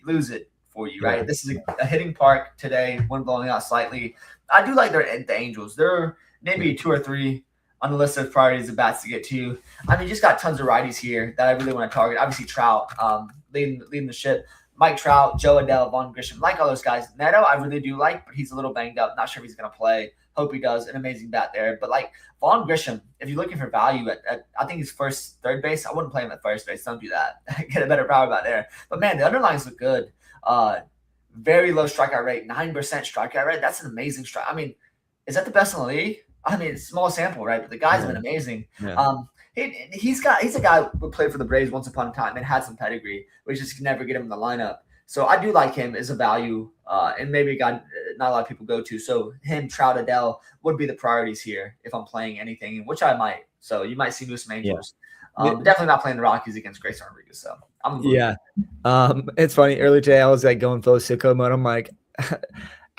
lose it for you, right? Yeah. This is a hitting park today, wind blowing out slightly. I do like the Angels. They're maybe 2 or 3 on the list of priorities of bats to get to. I mean, you just got tons of righties here that I really want to target. Obviously, Trout leading the ship. Mike Trout, Joe Adele, Vaughn Grisham, like all those guys. Neto, I really do like, but he's a little banged up. Not sure if he's going to play. Hope he does. An amazing bat there. But Vaughn Grisham, if you're looking for value at I think he's third base. I wouldn't play him at first base. Don't do that. Get a better power bat there. But man, the underlines look good. Very low strikeout rate, 9% strikeout rate. That's an amazing strike. I mean, is that the best in the league? I mean, it's a small sample, right? But the guy's been amazing. Yeah. He's a guy who played for the Braves once upon a time and had some pedigree, which just can never get him in the lineup. So I do like him as a value, and maybe a guy not a lot of people go to. So him, Trout, Adele would be the priorities here if I'm playing anything, which I might. So you might see me with some Angels. Yeah. Definitely not playing the Rockies against Grayson Rodriguez. So it's funny. Earlier today, I was going full sicko mode. I'm like.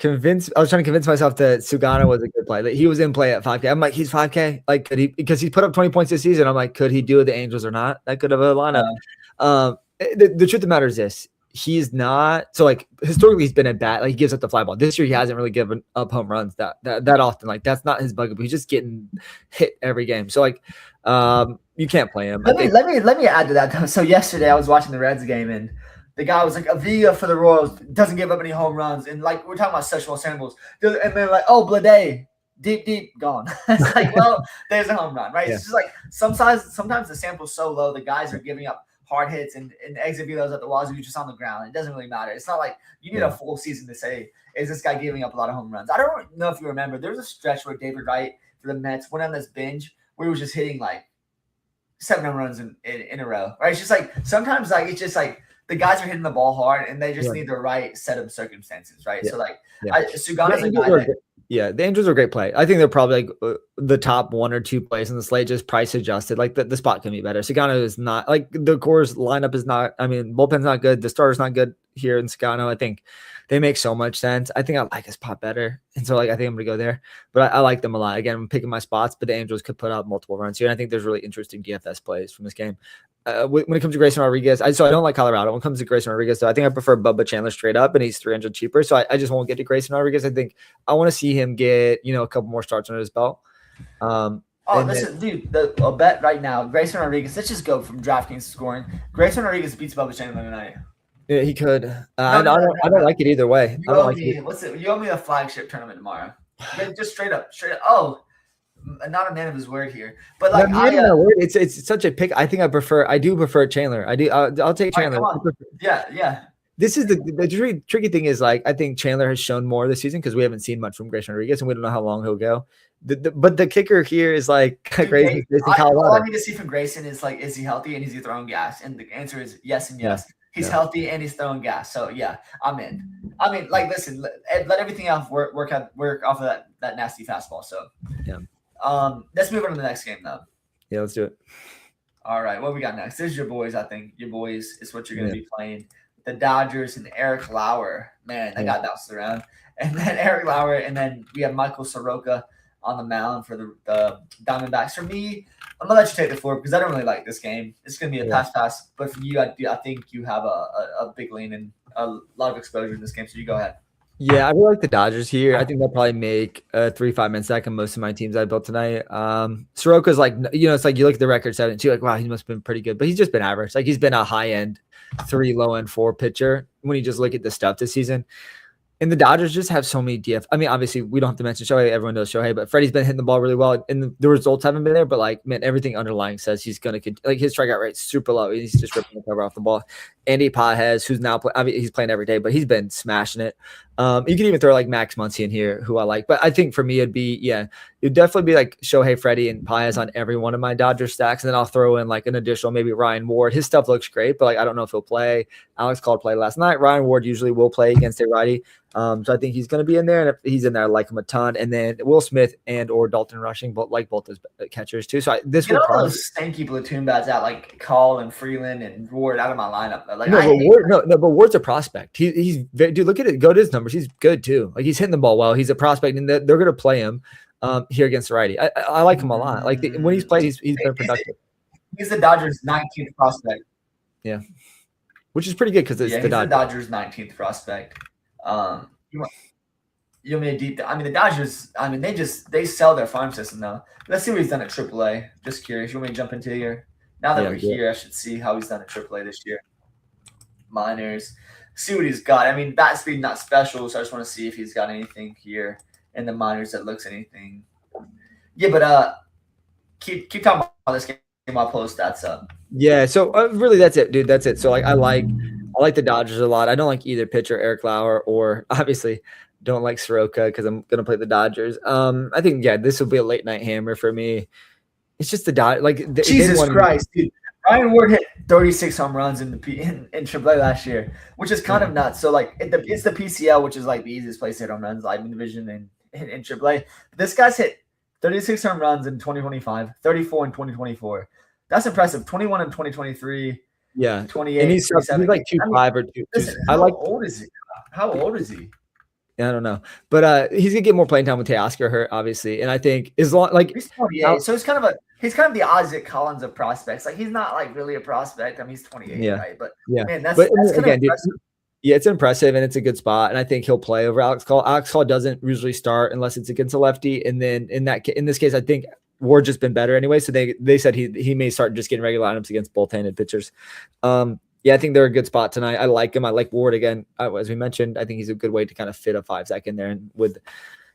I was trying to convince myself that Sugano was a good play. That he was in play at 5K. I'm like, he's 5K. Like, could he? Because he put up 20 points this season. I'm like, could he do the Angels or not? That could have a lineup. The truth of the matter is this: he's not. So historically, he's been at bat. He gives up the fly ball. This year, he hasn't really given up home runs that often. That's not his bugaboo. He's just getting hit every game. So you can't play him. Let me add to that though. So yesterday, I was watching the Reds game and. The guy was like, Avila for the Royals, doesn't give up any home runs. And we're talking about sexual samples. And then Blade, deep, gone. It's well, there's a home run, right? Yeah. It's just sometimes the sample's so low, the guys are giving up hard hits and exit velos at the wazoo just on the ground. It doesn't really matter. It's not like you need a full season to say, is this guy giving up a lot of home runs? I don't know if you remember. There was a stretch where David Wright for the Mets went on this binge where he was just hitting 7 home runs in a row, right? It's just sometimes it's just the guys are hitting the ball hard, and they just need the right set of circumstances, right? Yeah. So, Sugano's a guy the Angels are a great play. I think they're probably the top 1 or 2 plays in the slate, just price adjusted. The spot can be better. Sugano is not the core's lineup is not. I mean, bullpen's not good. The starter's not good here in Sugano. I think they make so much sense. I think I like his spot better, and so I think I'm gonna go there. But I like them a lot. Again, I'm picking my spots, but the Angels could put out multiple runs here. And I think there's really interesting DFS plays from this game. When it comes to Grayson Rodriguez, I don't like Colorado. When it comes to Grayson Rodriguez, so I think I prefer Bubba Chandler straight up, and he's 300 cheaper. So I just won't get to Grayson Rodriguez. I think I want to see him get a couple more starts under his belt. A bet right now, Grayson Rodriguez. Let's just go from DraftKings scoring. Grayson Rodriguez beats Bubba Chandler tonight. Yeah, he could. I don't like it either way. You owe me the flagship tournament tomorrow. Just straight up. Oh, not a man of his word here. But like, it's such a pick. I do prefer Chandler. I'll take Chandler. Right, yeah. This is the tricky thing is like I think Chandler has shown more this season because we haven't seen much from Grayson Rodriguez and we don't know how long he'll go. But the kicker here is like Grayson. All I need to see from Grayson is like, is he healthy and is he throwing gas? And the answer is yes and yes. He's healthy and he's throwing gas. So yeah, I'm in. I mean, like, listen, let everything else work off of that nasty fastball. So yeah. Let's move on to the next game though. Yeah, let's do it. All right, what we got next? This is your boys. I think your boys is what you're going to be playing. The Dodgers and Eric Lauer. Man, that got bounced around. And then Eric Lauer, and then we have Michael Soroka on the mound for the Diamondbacks. For me, I'm going to let you take the floor because I don't really like this game. It's going to be a pass. But for you, I think you have a big lean and a lot of exposure in this game. So you go ahead. Yeah, I really like the Dodgers here. I think they'll probably make 3-5 minute sack on most of my teams I built tonight. Soroka's like, it's like you look at the record 7-2, like, wow, he must have been pretty good. But he's just been average. Like he's been a high-end 3, low-end 4 pitcher when you just look at the stuff this season. And the Dodgers just have so many DF. I mean, obviously, we don't have to mention Shohei. Everyone knows Shohei, but Freddie's been hitting the ball really well, and the results haven't been there. But like, man, everything underlying says he's going to like his strikeout rate's super low. He's just ripping the cover off the ball. Andy Pages, who's now playing, I mean, he's playing every day, but he's been smashing it. You can even throw like Max Muncy in here, who I like. But I think for me, it'd definitely be like Shohei, Freddie, and Pages on every one of my Dodger stacks, and then I'll throw in like an additional maybe Ryan Ward. His stuff looks great, but like I don't know if he'll play. Alex called play last night. Ryan Ward usually will play against a righty. So I think he's going to be in there, and if he's in there, I like him a ton. And then Will Smith and or Dalton Rushing, but like both those catchers too. So this will probably those stanky platoon bats out like Call and Freeland and Ward out of my lineup. Like but Ward's a prospect. He's dude. Look at it. Go to his numbers. He's good too. Like he's hitting the ball well. He's a prospect, and they're going to play him here against the righty. I like him a lot. Like when he's played, he's been productive. He's the Dodgers' 19th prospect. Yeah, which is pretty good because it's the Dodgers' 19th prospect. You want me to deep? I mean, the Dodgers. I mean, they sell their farm system now. Let's see what he's done at AAA. Just curious. You want me to jump into here? Now that we're here, I should see how he's done at AAA this year. Minors. See what he's got. I mean, bat speed not special, so I just want to see if he's got anything here in the minors that looks anything. Yeah, but keep talking about this game. I'll pull his stats up. Yeah, so really that's it, dude. That's it. So like I like the Dodgers a lot. I don't like either pitcher, Eric Lauer, or obviously don't like Soroka because I'm gonna play the Dodgers. I think this will be a late night hammer for me. It's just the Dodgers. Like Jesus Christ, dude. Ryan Ward hit 36 home runs in AAA last year, which is kind of nuts. So like it's the PCL, which is like the easiest place to hit home runs, like in division and in AAA. This guy's hit 36 home runs in 2025, 34 in 2024. That's impressive. 21 in 2023. Yeah, 28. And he's like 2.5 or 2. How old is he? How old is he? I don't know, but he's gonna get more playing time with Teoscar hurt, obviously, and I think as long like he's 28, so he's kind of the Isaac Collins of prospects. Like he's not like really a prospect. I mean, he's 28, right? But man, that's kind of impressive. It's impressive and it's a good spot, and I think he'll play over Alex Call. Alex Call doesn't usually start unless it's against a lefty, and then in this case, I think Ward just been better anyway. So they said he may start just getting regular lineups against both-handed pitchers. I think they're a good spot tonight. I like him. I like Ward again. As we mentioned, I think he's a good way to kind of fit a 5-sec in there. And with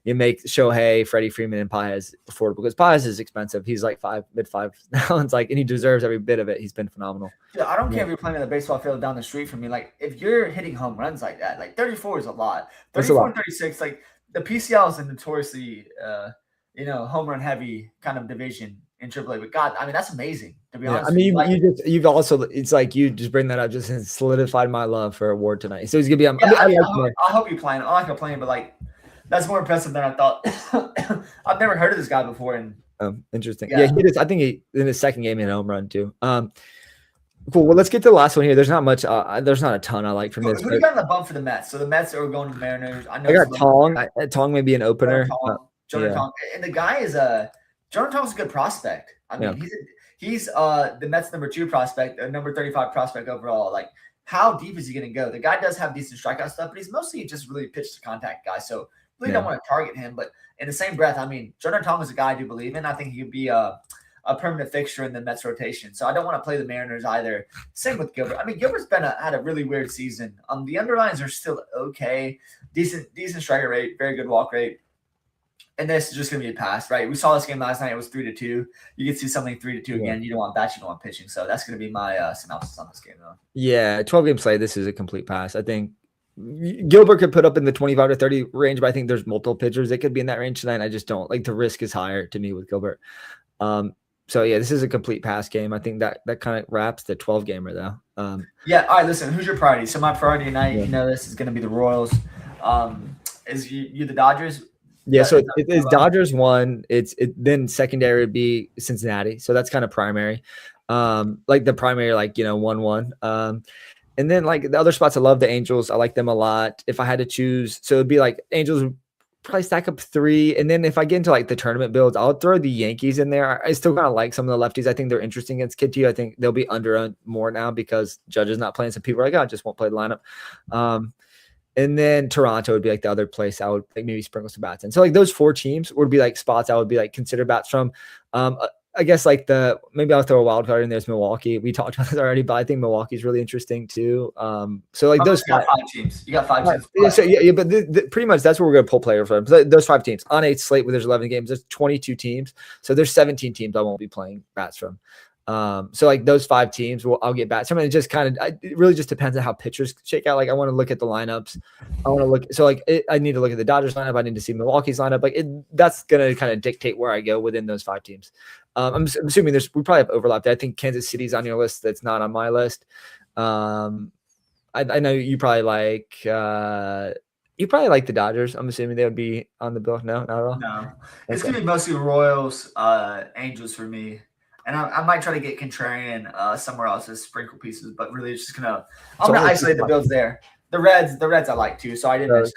you make Shohei, Freddie Freeman, and Pages affordable because Pages is expensive. He's like mid-5 now. It's like, and he deserves every bit of it. He's been phenomenal. Yeah, I don't care if you're playing in the baseball field down the street from me. Like if you're hitting home runs like that, like 34 is a lot. 34 and 36, like the PCL is a notoriously, home run heavy kind of division in AAA. But God, I mean, that's amazing to be honest. I mean, you've also, it's like you just bring that up, just solidified my love for Ward tonight. So he's gonna be. I hope you playing. I like him playing, but like that's more impressive than I thought. I've never heard of this guy before. And interesting. Yeah, he is. I think he in his second game he had a home run too. Cool. Well, let's get to the last one here. There's not much. There's not a ton I like from this. Who got on the bump for the Mets? So the Mets are going to the Mariners. I got Tong. Tong may be an opener. Jonah Tong, and the guy is Jonah Tong's a good prospect. I mean, he's the Mets number 2 prospect, number 35 prospect overall. Like, how deep is he going to go? The guy does have decent strikeout stuff, but he's mostly just really pitch to contact guy. So really don't want to target him. But in the same breath, I mean, Jonah Tong is a guy I do believe in. I think he could be a permanent fixture in the Mets rotation. So I don't want to play the Mariners either. Same with Gilbert. I mean, Gilbert's had a really weird season. The underlines are still okay. Decent striker rate, very good walk rate. And this is just going to be a pass, right? We saw this game last night. It was 3-2. You can see something 3-2 again. You don't want bats, you don't want pitching. So that's going to be my synopsis on this game, though. Yeah, 12-game slate. This is a complete pass. I think Gilbert could put up in the 25 to 30 range, but I think there's multiple pitchers that could be in that range tonight. I just don't like the risk is higher to me with Gilbert. So yeah, this is a complete pass game. I think that kind of wraps the 12-gamer though. Yeah. All right. Listen, who's your priority? So my priority tonight, this is going to be the Royals. Is you the Dodgers? Yeah, so it's Dodgers 1. Then secondary would be Cincinnati. So that's kind of primary. Like the primary, 1-1. And then like the other spots, I love the Angels. I like them a lot. If I had to choose, so it'd be like Angels would probably stack up 3. And then if I get into like the tournament builds, I'll throw the Yankees in there. I still kind of like some of the lefties. I think they're interesting against Kid 2. I think they'll be under more now because Judge is not playing. So people are like, I just won't play the lineup. And then Toronto would be like the other place I would like maybe sprinkle some bats in. So like those 4 teams would be like spots I would be like consider bats from. I guess like maybe I'll throw a wild card in. There's Milwaukee. We talked about this already, but I think Milwaukee's really interesting too. So like those 5 teams. You got 5 teams. Yeah, so yeah, but pretty much that's where we're gonna pull players from. So those 5 teams on a slate where there's 11 games. There's 22 teams. So there's 17 teams I won't be playing bats from. So like those 5 teams, I'll get back. It just it really just depends on how pitchers shake out. Like I want to look at the lineups. I want to look. So like I need to look at the Dodgers lineup. I need to see Milwaukee's lineup. Like that's gonna kind of dictate where I go within those 5 teams. I'm assuming we probably have overlap there. I think Kansas City's on your list. That's not on my list. I know you probably like. You probably like the Dodgers. I'm assuming they would be on the bill. No, not at all. No, it's gonna be mostly Royals, Angels for me. And I might try to get Contrarian somewhere else as sprinkle pieces, but really it's just I'm gonna isolate the builds there. The Reds I like too, so I didn't.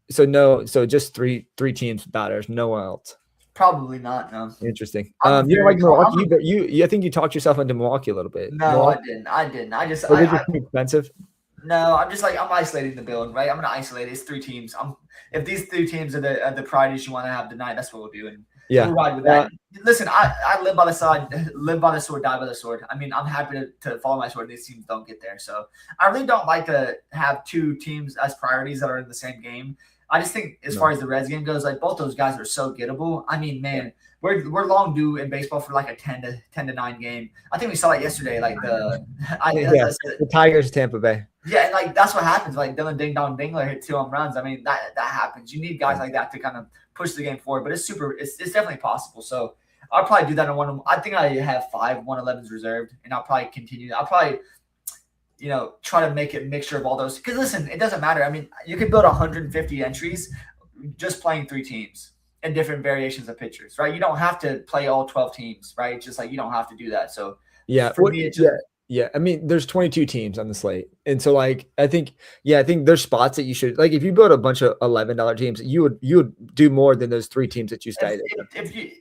So just three teams batters, no one else. Probably not. No. Interesting. You like Milwaukee, but I think you talked yourself into Milwaukee a little bit. No, I didn't. I just. Expensive. No, I'm just like I'm isolating the build, right? I'm gonna isolate it. It's 3 teams. If these 3 teams are the priorities you want to have tonight, that's what we'll do. And we'll ride with that. Listen, I live by the sword, die by the sword. I mean, I'm happy to follow my sword, and these teams don't get there. So I really don't like to have 2 teams as priorities that are in the same game. I just think as far as the Reds game goes, like both those guys are so gettable. I mean, man, we're long due in baseball for like a 10 to 9 game. I think we saw it yesterday, like the Tigers, Tampa Bay. Yeah, and like that's what happens. Like Dylan Ding Dong Dingler hit 2 home runs. I mean, that happens. You need guys like that to kind of push the game forward. But it's definitely possible. So I'll probably do that in one. I think I have 5 111s reserved, and I'll probably continue. I'll probably try to make it a mixture of all those. Because listen, it doesn't matter. I mean, you could build 150 entries just playing 3 teams and different variations of pitchers, right? You don't have to play all 12 teams, right? Just like you don't have to do that. So yeah, for me, it's just, yeah. I mean, there's 22 teams on the slate, and so like I think there's spots that you should like. If you build a bunch of $11 teams, you would do more than those 3 teams that you stated.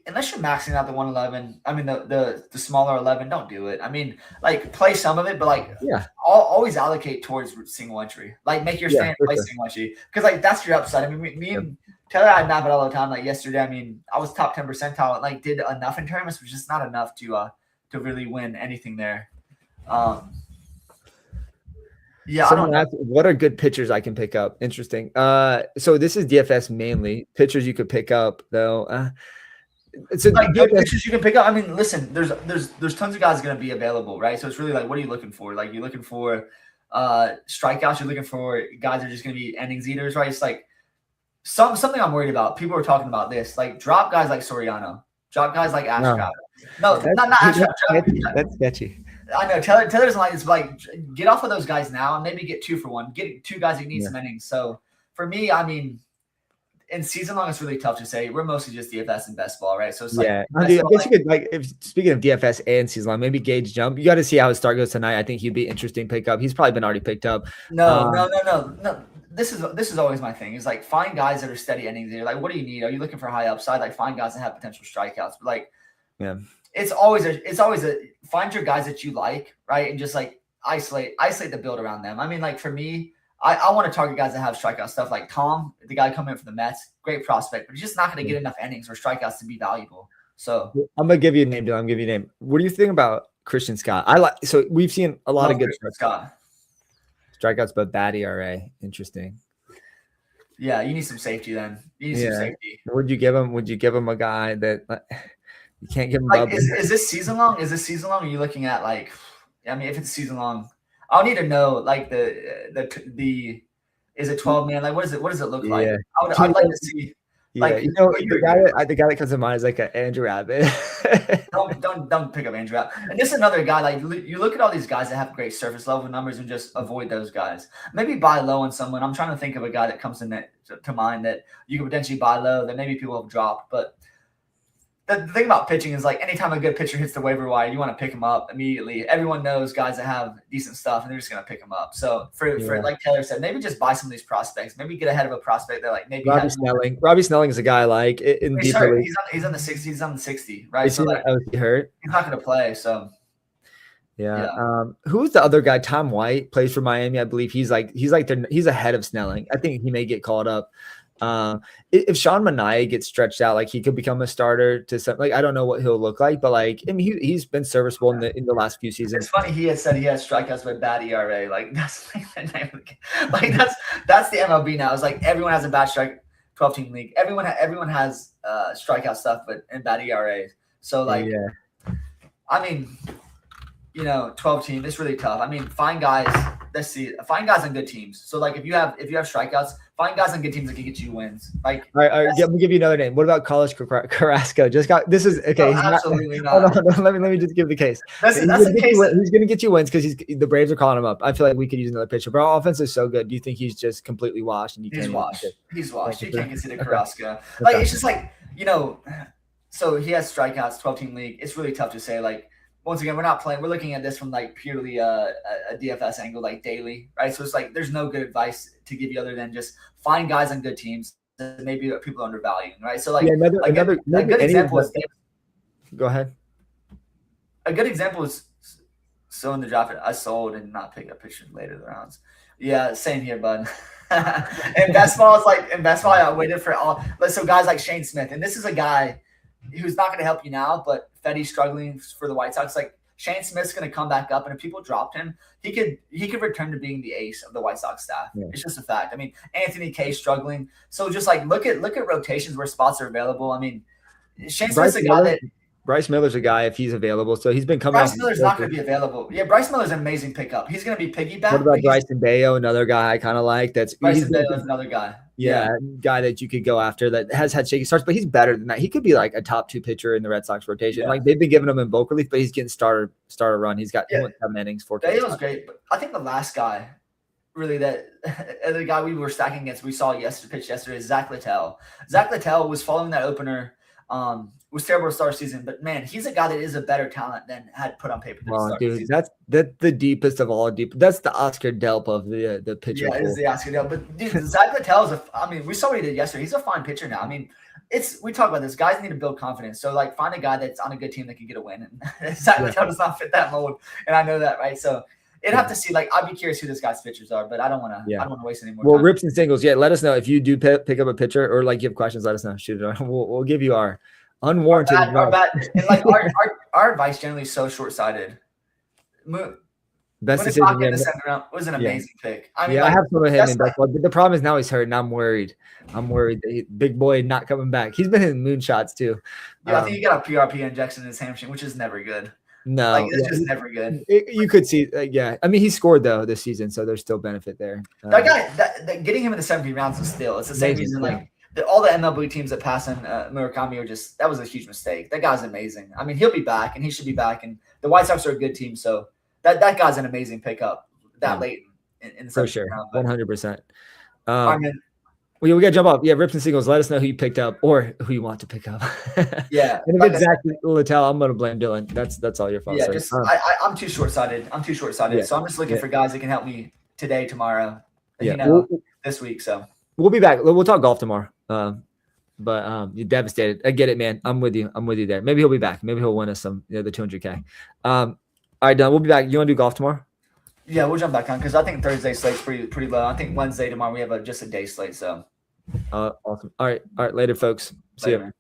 Unless you're maxing out the 111, I mean the smaller 11, don't do it. I mean, like play some of it, but like always allocate towards single entry. Like make your stand play single entry because like that's your upside. I mean, me and Taylor, I map it all the time. Like yesterday, I mean, I was top 10 percentile. And, like did enough in tournaments, but just not enough to really win anything there. Someone asked, what are good pitchers I can pick up? Interesting. So this is DFS mainly pitchers you could pick up though. So like good pitchers you can pick up. I mean, listen, there's tons of guys going to be available, right? So it's really like, what are you looking for? Like you're looking for strikeouts. You're looking for guys that are just going to be innings eaters, right? It's like something I'm worried about. People are talking about this. Like drop guys like Soriano, drop guys like Ashcraft. No, not Ashcraft. That's sketchy. I know Taylor doesn't like this, but like get off of those guys now and maybe get 2 for 1. Get 2 guys who need some innings. So for me, I mean, in season long, it's really tough to say. We're mostly just DFS and best ball, right? So it's like I guess you could like speaking of DFS and season long, maybe Gage Jump. You got to see how his start goes tonight. I think he'd be interesting pickup. He's probably been already picked up. No. This is always my thing. Is like find guys that are steady innings. You're like, what do you need? Are you looking for high upside? Like find guys that have potential strikeouts. But like, it's always a find your guys that you like, right? And just like isolate the build around them. I mean, like for me, I want to target guys that have strikeout stuff. Like Tom, the guy coming in from the Mets, great prospect, but he's just not going to get enough innings or strikeouts to be valuable. So I'm gonna give you a name, Dylan. I'm gonna give you a name. What do you think about Christian Scott? So we've seen a lot of good strikeouts, but bad ERA. Interesting. Yeah, you need some safety then. You need some safety. Would you give him a guy that you can't give him like is this season long? Is this season long? Are you looking at like, I mean, if it's season long, I'll need to know like the is it 12 man? Like what does it look like? I'd like to see. Like the guy that comes to mind is like an Andrew Abbott. don't pick up Andrew Abbott. And this is another guy, like you look at all these guys that have great surface level numbers and just avoid those guys. Maybe buy low on someone. I'm trying to think of a guy that comes to mind that you could potentially buy low that maybe people have dropped. But the thing about pitching is like anytime a good pitcher hits the waiver wire, you want to pick him up immediately. Everyone knows guys that have decent stuff and they're just going to pick him up. So for like Taylor said, maybe just buy some of these prospects. Maybe get ahead of a prospect that like maybe Robbie Snelling. Robbie Snelling is a guy like in he's hurt. He's on the 60. He's on the 60, right? So like, he hurt. He's not going to play. So who's the other guy? Tom White plays for Miami, I believe. He's ahead of Snelling. I think he may get called up. If Sean Manaea gets stretched out, like he could become a starter to some, like I don't know what he'll look like, but like I mean he's been serviceable in the last few seasons. It's funny he had said he has strikeouts but bad ERA. Like that's like the name of the game. Like that's the MLB now. It's like everyone has a bad 12-team league. Everyone has strikeout stuff but and bad ERAs. So like I mean, 12 team, it's really tough. I mean, find guys. Let's see. Find guys on good teams. So like if you have strikeouts, find guys on good teams that can get you wins. Like all right. Let me give you another name. What about Carlos Carrasco? This is okay. No, absolutely not. Hold on, let me just give the case. That's the case. He's going to get you wins because the Braves are calling him up. I feel like we could use another pitcher, but our offense is so good. Do you think he's just completely washed? And he's washed. He's washed. You can't consider Carrasco. Like it's just like So he has strikeouts, 12-team league. It's really tough to say like. Once again, we're not playing. We're looking at this from like purely a DFS angle, like daily, right? So it's like there's no good advice to give you other than just find guys on good teams that maybe people are undervaluing, right? So like, a good example is go ahead. A good example is so in the draft I sold and not pick up pitchers later in the rounds. Yeah, same here, bud. And best ball I waited for all. So guys like Shane Smith, and this is a guy who's not going to help you now, but Fetty's struggling for the White Sox. Like Shane Smith's going to come back up, and if people dropped him, he could return to being the ace of the White Sox staff. Yeah. It's just a fact. I mean, Anthony K struggling. So just like look at rotations where spots are available. I mean, Shane Smith's a guy that Bryce Miller's a guy if he's available. So he's been coming. Bryce Miller's not going to be available. Yeah, Bryce Miller's an amazing pickup. He's going to be piggyback. What about Bryson Bayo, another guy I kind of like? Bryson Bayo is another guy. Yeah, guy that you could go after that has had shaky starts, but he's better than that. He could be like a top 2 pitcher in the Red Sox rotation. Yeah. Like they've been giving him in bulk relief, but he's getting starter run. He's got 7 innings, 4. Bayo's great, but I think the last guy, really, that the guy we were stacking against, we saw pitch yesterday, is Zach Littell. Zach Littell was following that opener. Was terrible to start season, but man, he's a guy that is a better talent than had put on paper. Dude, that's the deepest of all deep. That's the Oscar Delp of the pitcher. Yeah, it is the Oscar Delp. But dude, Zach Littell we saw what he did yesterday. He's a fine pitcher now. I mean, we talk about this. Guys need to build confidence. So like, find a guy that's on a good team that can get a win. And Zach Littell does not fit that mold, and I know that, right? So. It'd have to see. Like, I'd be curious who this guy's pitchers are, but I don't want to. I don't want to waste any more. Well, time. Rips and singles. Yeah, let us know if you do pick up a pitcher or like you have questions. Let us know. Shoot it. We'll give you our unwarranted. Our like our advice generally is so short-sighted. Best decision in the second round was an amazing pick. I mean, I have some of him in baseball, but the problem is now he's hurt, and I'm worried. That big boy not coming back. He's been hitting moonshots too. Yeah, I think he got a PRP injection in his hamstring, which is never good. No, like, it's just never good. You could see, I mean, he scored though this season, so there's still benefit there. That guy, getting him in the 17 rounds is still. It's the same reason. Like all the MLB teams that pass on Murakami are just that was a huge mistake. That guy's amazing. I mean, he'll be back, and he should be back. And the White Sox are a good team, so that guy's an amazing pickup that late in the 17th round. 100%. We got to jump up. Yeah, Rips and Singles. Let us know who you picked up or who you want to pick up. Yeah. And if it's Zach Littell, I'm going to blame Dylan. That's all your fault. Yeah, I'm too short-sighted. So I'm just looking for guys that can help me today, tomorrow, this week. So we'll be back. We'll talk golf tomorrow. But you're devastated. I get it, man. I'm with you there. Maybe he'll be back. Maybe he'll win us some, the 200K. All right, Dylan, we'll be back. You want to do golf tomorrow? Yeah, we'll jump back on because I think Thursday slate's pretty low. I think Wednesday tomorrow we have just a day slate. So awesome. All right, later, folks. See you.